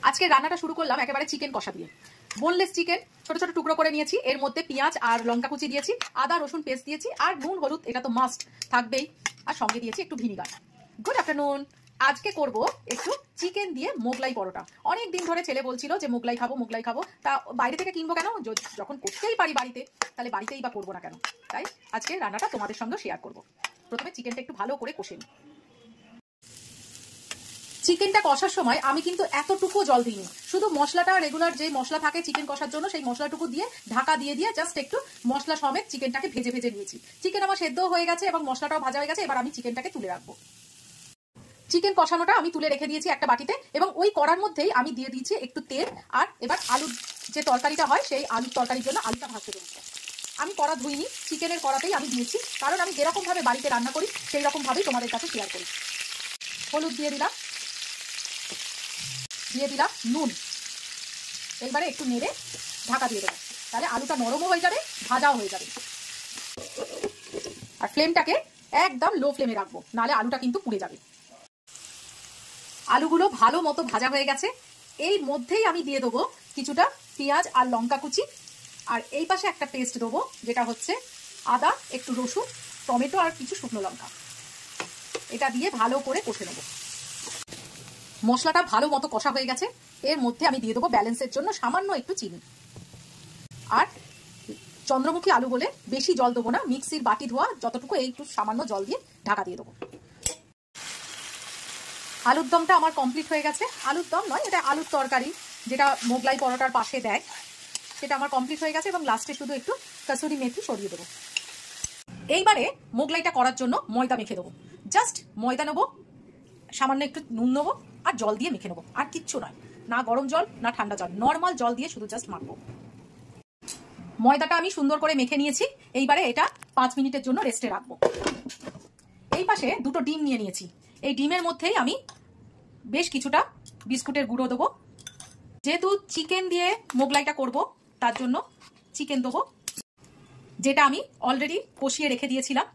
আজকে রান্নাটা শুরু করলাম একেবারে চিকেন কষা দিয়ে। বোনলেস চিকেন ছোট ছোট টুকরো করে নিয়েছি, এর মধ্যে পেঁয়াজ আর লঙ্কা কুচি দিয়েছি, আদা রসুন পেস্ট দিয়েছি, আর নুন হলুদ এটা তো মাস্ট থাকবেই, আর সঙ্গে দিয়েছি একটু ভিনিগার। Good afternoon. আজকে করব একটু চিকেন দিয়ে মোগলাই পরোটা। অনেক দিন ধরে ছেলে বলছিল যে মোগলাই খাবো, তা বাইরে থেকে কিনবো কেন, যখন করতেই পারি বাড়িতে, তাহলে বাড়িতেই বা করবো না কেন। তাই আজকে রান্নাটা তোমাদের সঙ্গে শেয়ার করব। প্রথমে চিকেনটা একটু ভালো করে কষে নিই। চিকেনটা কষার সময় আমি কিন্তু এতটুকু জল দিইনি, শুধু মশলাটা রেগুলার যে মশলা থাকে চিকেন কষার জন্য সেই মশলাটুকু দিয়ে ঢাকা দিয়ে জাস্ট একটু মশলা সমেত চিকেনটাকে ভেজে নিয়েছি। চিকেন আমার সেদ্ধ হয়ে গেছে এবং মশলাটাও ভাজা হয়ে গেছে। এবার আমি চিকেনটাকে তুলে রাখবো। চিকেন কষানোটা আমি তুলে রেখে দিয়েছি একটা বাটিতে, এবং ওই কড়ার মধ্যেই আমি দিয়ে দিয়েছি একটু তেল। আর এবার আলুর যে তরকারিটা হয় সেই আলুর তরকারির জন্য আলুটা ভাজতে দেবো। আমি কড়া ধুইনি, চিকেনের কড়াতেই আমি দিয়েছি, কারণ আমি যেরকম ভাবে বাড়িতে রান্না করি সেই রকম ভাবেই তোমাদের কাছে শেয়ার করি। হলুদ দিয়ে দিলাম নুন। এইবারে একটু নেড়ে ঢাকা দিয়ে দেবো, তাহলে আলুটা নরমও হয়ে যাবে, ভাজাও হয়ে যাবে। আর ফ্লেমটাকে একদম লো ফ্লেমে রাখবো, নাহলে আলুটা কিন্তু পুড়ে যাবে। আলুগুলো ভালো মতো ভাজা হয়ে গেছে। এই মধ্যেই আমি দিয়ে দেবো কিছুটা পেঁয়াজ আর লঙ্কা কুচি, আর এই পাশে একটা পেস্ট দেবো যেটা হচ্ছে আদা, একটু রসুন, টমেটো আর কিছু শুকনো লঙ্কা। এটা দিয়ে ভালো করে কষে নেবো। মশলাটা ভালো মতো কষা হয়ে গেছে। এর মধ্যে আমি দিয়ে দেবো ব্যালেন্সের জন্য সামান্য একটু চিনি। আর চন্দ্রমুখী আলু বলে বেশি জল দেবো না, মিক্সির বাটি ধোয়া যতটুকু এই একটু সামান্য জল দিয়ে ঢাকা দিয়ে দেবো। আলুর দমটা আমার কমপ্লিট হয়ে গেছে। আলুর দম নয়, এটা আলুর তরকারি যেটা মোগলাই পরোটার পাশে দেয়, সেটা আমার কমপ্লিট হয়ে গেছে। এবং লাস্টে শুধু একটু কাসুরি মেথি সরিয়ে দেবো। এইবারে মোগলাইটা করার জন্য ময়দা মেখে দেবো। জাস্ট ময়দা নেবো, সামান্য একটু নুন নেবো আর জল দিয়ে মেখে নেবো, আর কিচ্ছু নয়, না গরম জল না ঠান্ডা জল, নর্মাল জল দিয়ে শুধু জাস্ট মাখবো। ময়দাটা আমি সুন্দর করে মেখে নিয়েছি। এইবারে এটা 5 মিনিটের জন্য রেস্টে রাখবো। এই পাশে দুটো ডিম নিয়ে নিয়েছি। এই ডিমের মধ্যেই আমি বেশ কিছুটা বিস্কুটের গুঁড়ো দেবো। যেহেতু চিকেন দিয়ে মোগলাইটা করব, তার জন্য চিকেন দেবো, যেটা আমি অলরেডি কষিয়ে রেখে দিয়েছিলাম।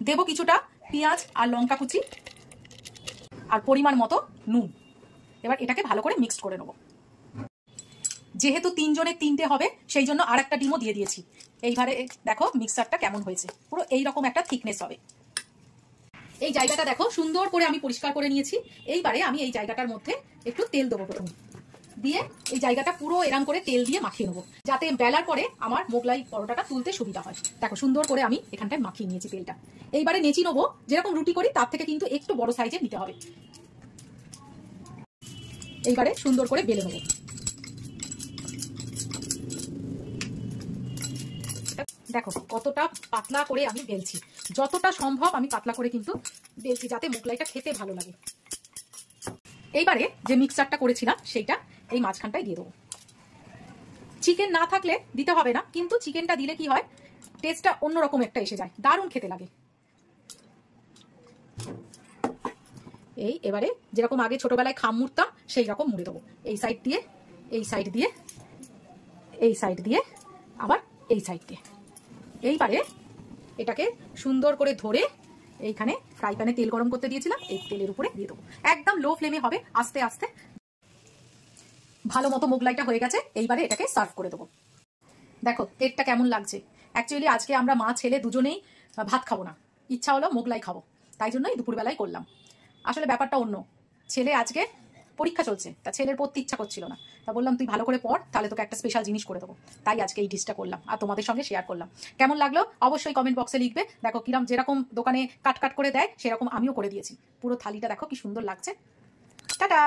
দেবো কিছুটা পেঁয়াজ আর লঙ্কা কুচি, আর পরিমাণ মতো নুন। এবার এটাকে ভালো করে মিক্সড করে নেব। যেহেতু 3 জনের 3টে হবে, সেই জন্য আর একটা ডিমও দিয়ে দিয়েছি। এইবারে দেখো মিক্সারটা কেমন হয়েছে, পুরো এইরকম একটা থিকনেস হবে। এই জায়গাটা দেখো সুন্দর করে আমি পরিষ্কার করে নিয়েছি। এইবারে আমি এই জায়গাটার মধ্যে একটু তেল দেবো প্রথমে, দিয়ে এই জায়গাটা পুরো এরম করে তেল দিয়ে মাখিয়ে নেবো, যাতে বেলার পরে আমার মোগলাই পরোটাটা তুলতে সুবিধা হয়। দেখো সুন্দর করে আমি এখানটায় মাখিয়ে নিয়েছি তেলটা। এইবারে নেচি নেবো, যেরকম রুটি করি তার থেকে কিন্তু একটু বড় সাইজের নিতে হবে। এইবারে সুন্দর করে বেলে নেবো। দেখো কতটা পাতলা করে আমি বেলছি, যতটা সম্ভব আমি পাতলা করে কিন্তু বেলছি, যাতে মোগলাইটা খেতে ভালো লাগে। এইবারে যে মিক্সচারটা করেছিলাম সেইটা এই মাঝখানটায় দিয়ে দেবো। চিকেন না থাকলে দিতে হবে না, কিন্তু চিকেনটা দিলে কি হয়, টেস্টটা অন্যরকম একটা এসে যায়, দারুণ খেতে লাগে। এই এবারে যেরকম আগে ছোটবেলায় খাম মুড়তাম সেই রকম মুড়ে দেবো। এই সাইড দিয়ে, এই সাইড দিয়ে, এই সাইড দিয়ে, আবার এই সাইড দিয়ে। এইবারে এটাকে সুন্দর করে ধরে এইখানে ফ্রাই প্যানে তেল গরম করতে দিয়েছিলাম, এই তেলের উপরে দিয়ে দেবো। একদম লো ফ্লেমে হবে, আস্তে আস্তে। ভালো মতো মোগলাইটা হয়ে গেছে। এইবারে এটাকে সার্ভ করে দেবো। দেখো তেলটা কেমন লাগছে। অ্যাকচুয়ালি আজকে আমরা মা ছেলে দুজনেই ভাত খাবো না, ইচ্ছা হলো মোগলাই খাবো, তাই জন্যই দুপুরবেলায় করলাম। আসলে ব্যাপারটা অন্য। ছেলে আজকে পরীক্ষা চলছে, তা ছেলের পড়তে ইচ্ছা করছিল না, তা বললাম তুই ভালো করে পড়, তাহলে তোকে একটা স্পেশাল জিনিস করে দেবো। তাই আজকে এই ডিশটা করলাম আর তোমাদের সঙ্গে শেয়ার করলাম। কেমন লাগলো অবশ্যই কমেন্ট বক্সে লিখবে। দেখো কিরম যেরকম দোকানে কাট কাট করে দেয় সেরকম আমিও করে দিয়েছি। পুরো থালিটা দেখো কি সুন্দর লাগছে। টাটা।